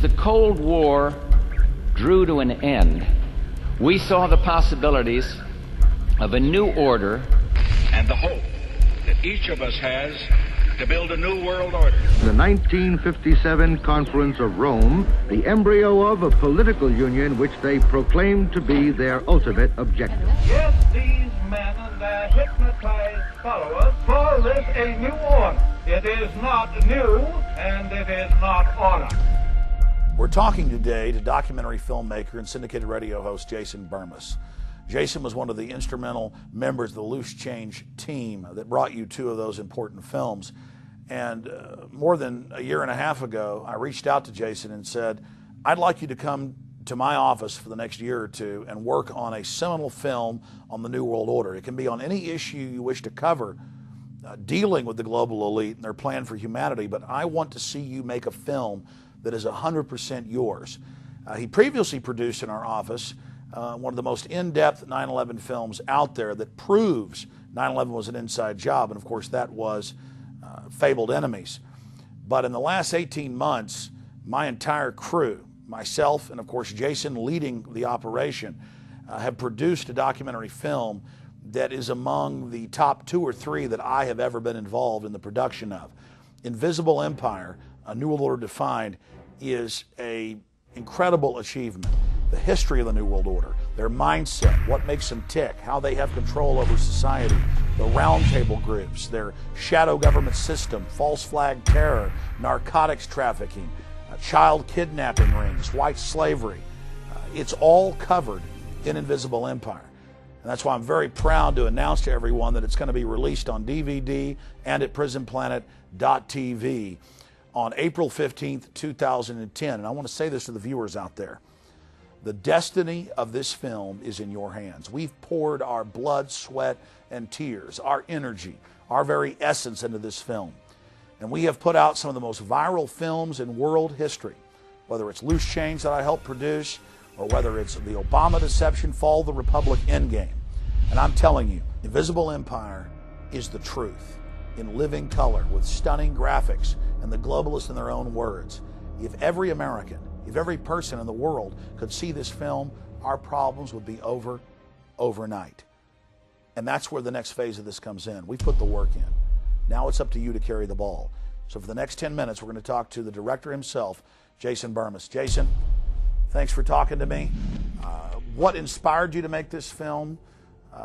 the Cold War drew to an end, we saw the possibilities of a new order and the hope that each of us has to build a new world order. The 1957 Conference of Rome, the embryo of a political union which they proclaimed to be their ultimate objective. Yes, these men and their hypnotized followers call this a new order. It is not new, and it is not order. We're talking today to documentary filmmaker and syndicated radio host Jason Bermas. Jason was one of the instrumental members of the Loose Change team that brought you two of those important films. And more than a year and a half ago, I reached out to Jason and said, I'd like you to come to my office for the next year or two and work on a seminal film on the New World Order. It can be on any issue you wish to cover, dealing with the global elite and their plan for humanity, but I want to see you make a film that is 100% yours. He previously produced in our office one of the most in-depth 9/11 films out there that proves 9/11 was an inside job, and of course that was Fabled Enemies. But in the last 18 months, my entire crew, myself and of course Jason leading the operation, have produced a documentary film that is among the top 2 or 3 that I have ever been involved in the production of. Invisible Empire, A New World Order Defined, is an incredible achievement. The history of the New World Order, their mindset, what makes them tick, how they have control over society, the roundtable groups, their shadow government system, false flag terror, narcotics trafficking, child kidnapping rings, white slavery. It's all covered in Invisible Empire. And that's why I'm very proud to announce to everyone that it's going to be released on DVD and at prisonplanet.tv on April 15th, 2010. And I want to say this to the viewers out there. The destiny of this film is in your hands. We've poured our blood, sweat, and tears, our energy, our very essence into this film. And we have put out some of the most viral films in world history, whether it's Loose Change that I helped produce, or whether it's the Obama Deception, Fall of the Republic, Endgame. And I'm telling you, Invisible Empire is the truth in living color with stunning graphics and the globalists in their own words. If every American, if every person in the world could see this film, our problems would be over overnight. And that's where the next phase of this comes in. We put the work in. Now it's up to you to carry the ball. So for the next 10 minutes, we're going to talk to the director himself, Jason Bermas. Jason, thanks for talking to me. What inspired you to make this film?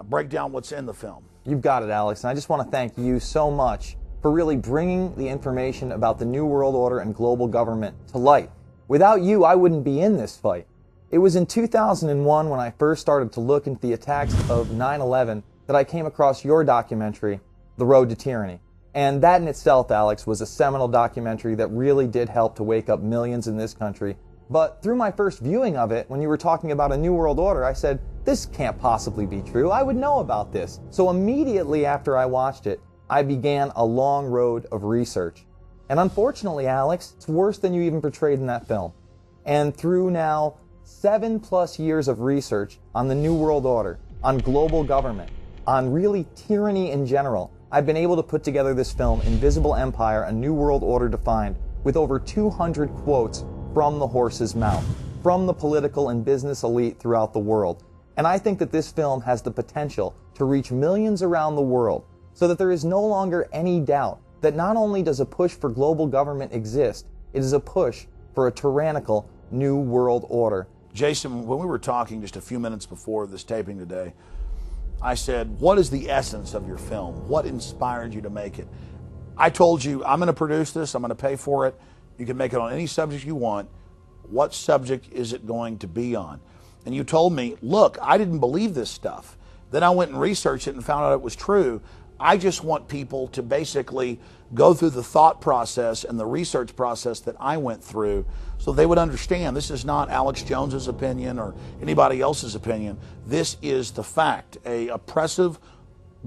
Break down what's in the film. You've got it, Alex. And I just want to thank you so much for really bringing the information about the New World Order and global government to light. Without you, I wouldn't be in this fight. It was in 2001 when I first started to look into the attacks of 9/11 that I came across your documentary, The Road to Tyranny. And that in itself, Alex, was a seminal documentary that really did help to wake up millions in this country. But through my first viewing of it, when you were talking about a New World Order, I said, this can't possibly be true. I would know about this. So immediately after I watched it, I began a long road of research. And unfortunately, Alex, it's worse than you even portrayed in that film. And through now 7+ years of research on the New World Order, on global government, on really tyranny in general, I've been able to put together this film, Invisible Empire, A New World Order Defined, with over 200 quotes from the horse's mouth, from the political and business elite throughout the world. And I think that this film has the potential to reach millions around the world, so that there is no longer any doubt that not only does a push for global government exist, it is a push for a tyrannical new world order. Jason, when we were talking just a few minutes before this taping today, I said, what is the essence of your film? What inspired you to make it? I told you, I'm going to produce this, I'm going to pay for it. You can make it on any subject you want. What subject is it going to be on? And you told me, look, I didn't believe this stuff. Then I went and researched it and found out it was true. I just want people to basically go through the thought process and the research process that I went through so they would understand this is not Alex Jones's opinion or anybody else's opinion. This is the fact. A oppressive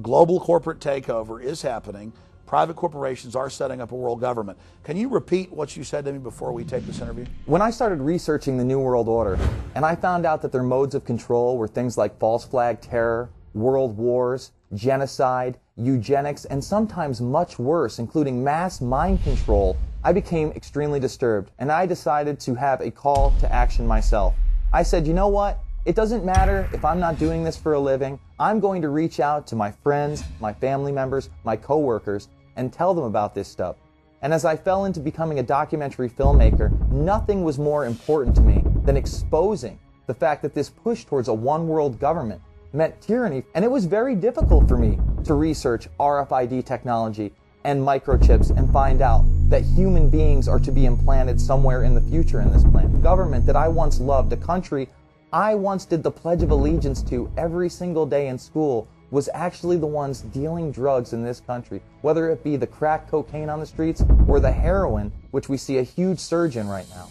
global corporate takeover is happening. Private corporations are setting up a world government. Can you repeat what you said to me before we take this interview? When I started researching the New World Order, and I found out that their modes of control were things like false flag terror, world wars, genocide, eugenics, and sometimes much worse, including mass mind control I became extremely disturbed, and I decided to have a call to action myself. I said, you know what? It doesn't matter if I'm not doing this for a living. I'm going to reach out to my friends, my family members, my coworkers, and tell them about this stuff. And as I fell into becoming a documentary filmmaker, nothing was more important to me than exposing the fact that this push towards a one-world government meant tyranny. And it was very difficult for me to research RFID technology and microchips and find out that human beings are to be implanted somewhere in the future in this planet. The government that I once loved, a country I once did the Pledge of Allegiance to every single day in school, was actually the ones dealing drugs in this country, whether it be the crack cocaine on the streets or the heroin, which we see a huge surge in right now.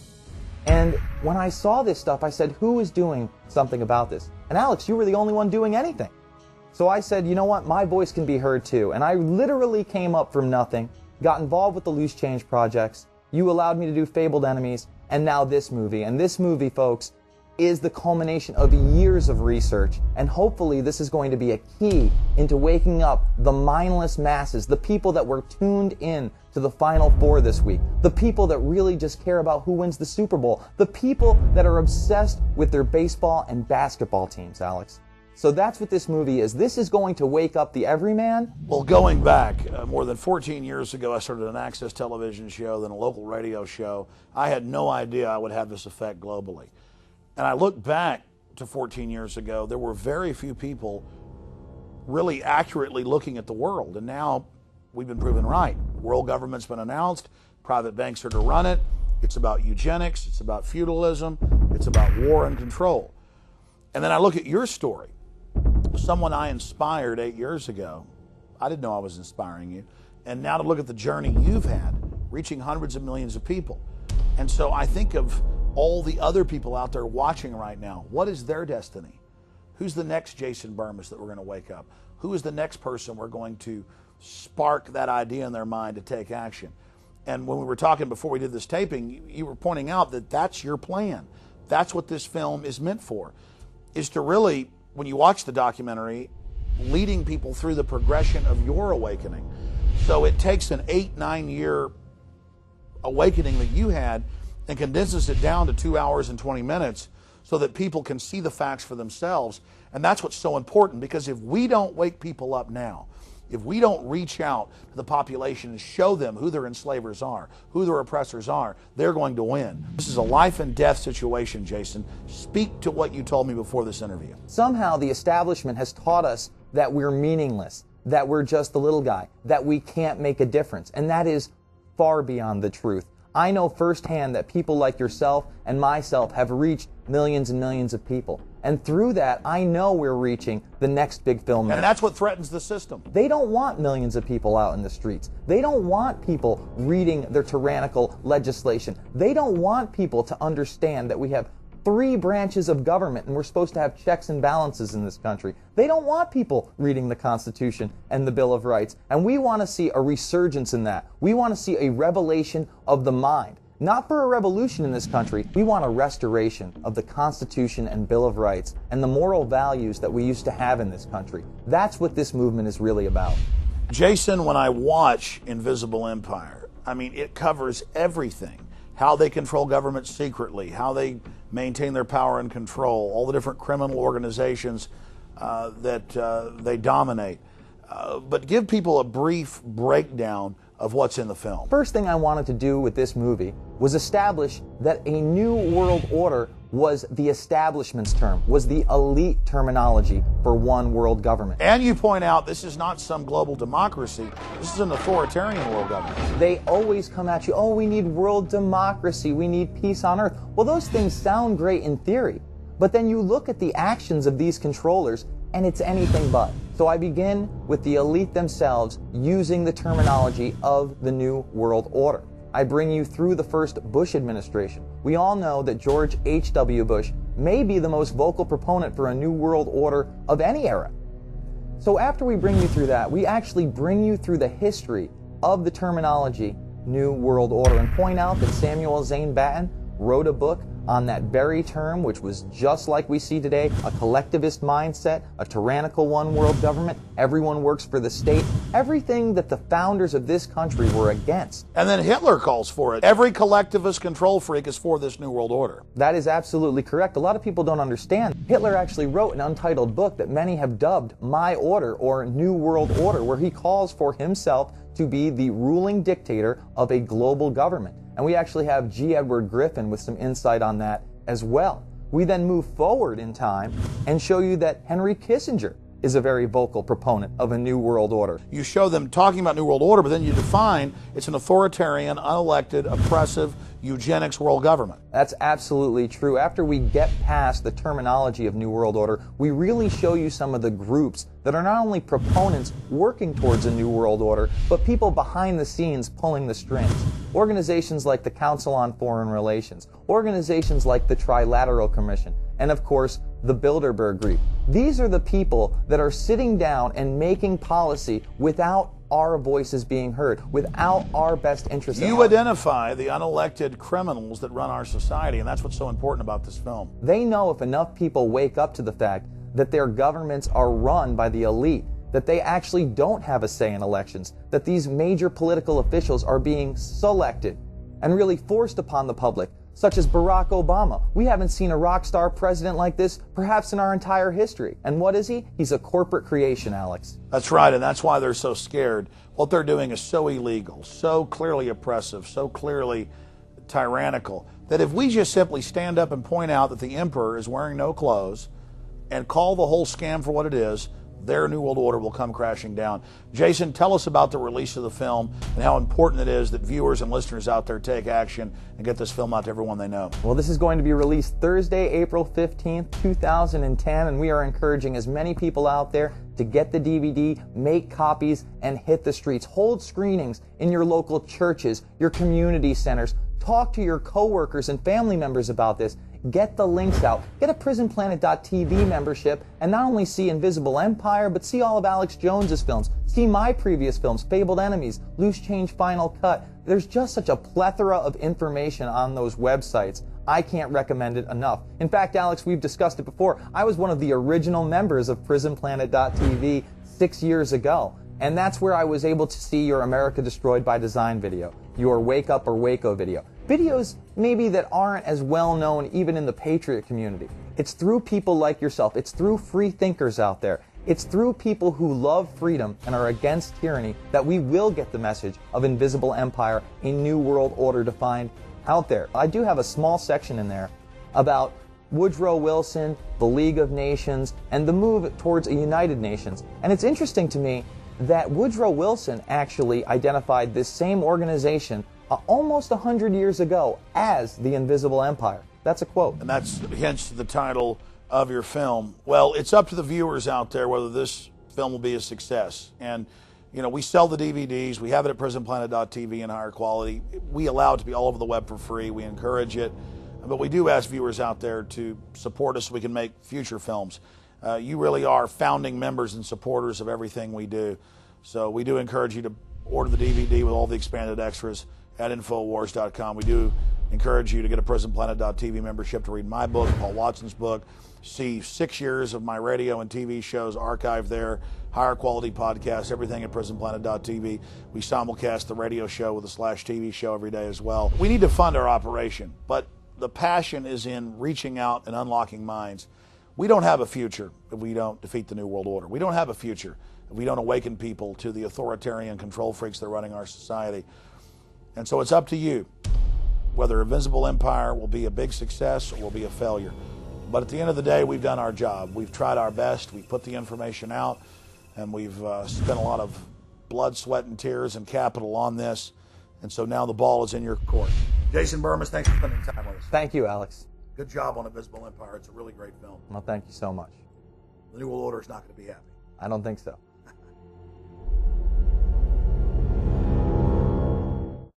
And when I saw this stuff, I said, who is doing something about this? And Alex, you were the only one doing anything. So I said, you know what, my voice can be heard too. And I literally came up from nothing, got involved with the Loose Change projects. You allowed me to do Fabled Enemies, and now this movie. And this movie, folks, is the culmination of years of research. And hopefully this is going to be a key into waking up the mindless masses, the people that were tuned in to the Final Four this week, the people that really just care about who wins the Super Bowl, the people that are obsessed with their baseball and basketball teams, Alex. So that's what this movie is. This is going to wake up the everyman. Well, going back more than 14 years ago, I started an access television show, then a local radio show. I had no idea I would have this effect globally. And I look back to 14 years ago, there were very few people really accurately looking at the world. And now we've been proven right. World government's been announced. Private banks are to run it. It's about eugenics. It's about feudalism. It's about war and control. And then I look at your story. Someone I inspired 8 years ago. I didn't know I was inspiring you. And now to look at the journey you've had, reaching hundreds of millions of people. And so I think of all the other people out there watching right now. What is their destiny? Who's the next Jason Burmis that we're going to wake up? Who is the next person we're going to spark that idea in their mind to take action? And when we were talking before we did this taping, you were pointing out that that's your plan. That's what this film is meant for, is to really, when you watch the documentary, leading people through the progression of your awakening. So it takes an 8-9 year awakening that you had and condenses it down to 2 hours and 20 minutes so that people can see the facts for themselves. And that's what's so important, because if we don't wake people up now, if we don't reach out to the population and show them who their enslavers are, who their oppressors are, they're going to win. This is a life and death situation, Jason. Speak to what you told me before this interview. Somehow the establishment has taught us that we're meaningless, that we're just the little guy, that we can't make a difference. And that is far beyond the truth. I know firsthand that people like yourself and myself have reached millions and millions of people. And through that, I know we're reaching the next big filmmaker. And that's what threatens the system. They don't want millions of people out in the streets. They don't want people reading their tyrannical legislation. They don't want people to understand that we have 3 branches of government and we're supposed to have checks and balances in this country. They don't want people reading the Constitution and the Bill of Rights. And we want to see a resurgence in that. We want to see a revelation of the mind. Not for a revolution in this country. We want a restoration of the Constitution and Bill of Rights and the moral values that we used to have in this country. That's what this movement is really about. Jason, when I watch Invisible Empire, I mean, it covers everything. How they control government secretly, how they maintain their power and control, all the different criminal organizations that they dominate. But give people a brief breakdown of what's in the film. First thing I wanted to do with this movie was establish that a new world order was the establishment's term, was the elite terminology for one world government. And you point out this is not some global democracy. This is an authoritarian world government. They always come at you, oh, we need world democracy, we need peace on earth. Well, those things sound great in theory, but then you look at the actions of these controllers and it's anything but. So I begin with the elite themselves using the terminology of the New World Order. I bring you through the first Bush administration. We all know that George H.W. Bush may be the most vocal proponent for a New World Order of any era. So after we bring you through that, we actually bring you through the history of the terminology New World Order and point out that Samuel Zane Batten wrote a book on that very term, which was just like we see today, a collectivist mindset, a tyrannical one-world government, everyone works for the state, everything that the founders of this country were against. And then Hitler calls for it. Every collectivist control freak is for this New World Order. That is absolutely correct. A lot of people don't understand. Hitler actually wrote an untitled book that many have dubbed My Order, or New World Order, where he calls for himself to be the ruling dictator of a global government. And we actually have G. Edward Griffin with some insight on that as well. We then move forward in time and show you that Henry Kissinger is a very vocal proponent of a New World Order. You show them talking about New World Order, but then you define it's an authoritarian, unelected, oppressive, eugenics world government. That's absolutely true. After we get past the terminology of New World Order, we really show you some of the groups that are not only proponents working towards a New World Order, but people behind the scenes pulling the strings. Organizations like the Council on Foreign Relations, organizations like the Trilateral Commission, and of course, the Bilderberg Group. These are the people that are sitting down and making policy without our voices being heard, without our best interests. You identify the unelected criminals that run our society, and that's what's so important about this film. They know if enough people wake up to the fact that their governments are run by the elite, that they actually don't have a say in elections, that these major political officials are being selected and really forced upon the public, such as Barack Obama. We haven't seen a rock star president like this perhaps in our entire history. And what is he? He's a corporate creation, Alex. That's right, and that's why they're so scared. What they're doing is so illegal, so clearly oppressive, so clearly tyrannical, that if we just simply stand up and point out that the emperor is wearing no clothes and call the whole scam for what it is, their New World Order will come crashing down. Jason, tell us about the release of the film and how important it is that viewers and listeners out there take action and get this film out to everyone they know. Well, this is going to be released Thursday, April 15th, 2010, and we are encouraging as many people out there to get the DVD, make copies, and hit the streets. Hold screenings in your local churches, your community centers. Talk to your coworkers and family members about this. Get the links out. Get a PrisonPlanet.tv membership and not only see Invisible Empire, but see all of Alex Jones's films. See my previous films, Fabled Enemies, Loose Change Final Cut. There's just such a plethora of information on those websites. I can't recommend it enough. In fact, Alex, we've discussed it before. I was one of the original members of PrisonPlanet.tv 6 years ago. And that's where I was able to see your America Destroyed by Design video, your Wake Up or Waco video. Videos maybe that aren't as well known even in the patriot community. It's through people like yourself. It's through free thinkers out there. It's through people who love freedom and are against tyranny that we will get the message of Invisible Empire, a New World Order defined out there. I do have a small section in there about Woodrow Wilson, the League of Nations, and the move towards a United Nations. And it's interesting to me that Woodrow Wilson actually identified this same organization almost 100 years ago as the Invisible Empire. That's a quote. And that's hence the title of your film. Well, it's up to the viewers out there whether this film will be a success. And, you know, we sell the DVDs. We have it at PrisonPlanet.tv in higher quality. We allow it to be all over the web for free. We encourage it. But we do ask viewers out there to support us so we can make future films. You really are founding members and supporters of everything we do. So we do encourage you to order the DVD with all the expanded extras at Infowars.com. We do encourage you to get a PrisonPlanet.tv membership to read my book, Paul Watson's book, see 6 years of my radio and TV shows archived there, higher quality podcasts, everything at PrisonPlanet.tv. We simulcast the radio show with a /TV show every day as well. We need to fund our operation, but the passion is in reaching out and unlocking minds. We don't have a future if we don't defeat the New World Order. We don't have a future if we don't awaken people to the authoritarian control freaks that are running our society. And so it's up to you whether Invisible Empire will be a big success or will be a failure. But at the end of the day, we've done our job. We've tried our best. We've put the information out, and we've spent a lot of blood, sweat, and tears and capital on this. And so now the ball is in your court. Jason Burmis, thanks for spending time with us. Thank you, Alex. Good job on Invisible Empire. It's a really great film. Well, thank you so much. The New World Order is not going to be happy. I don't think so.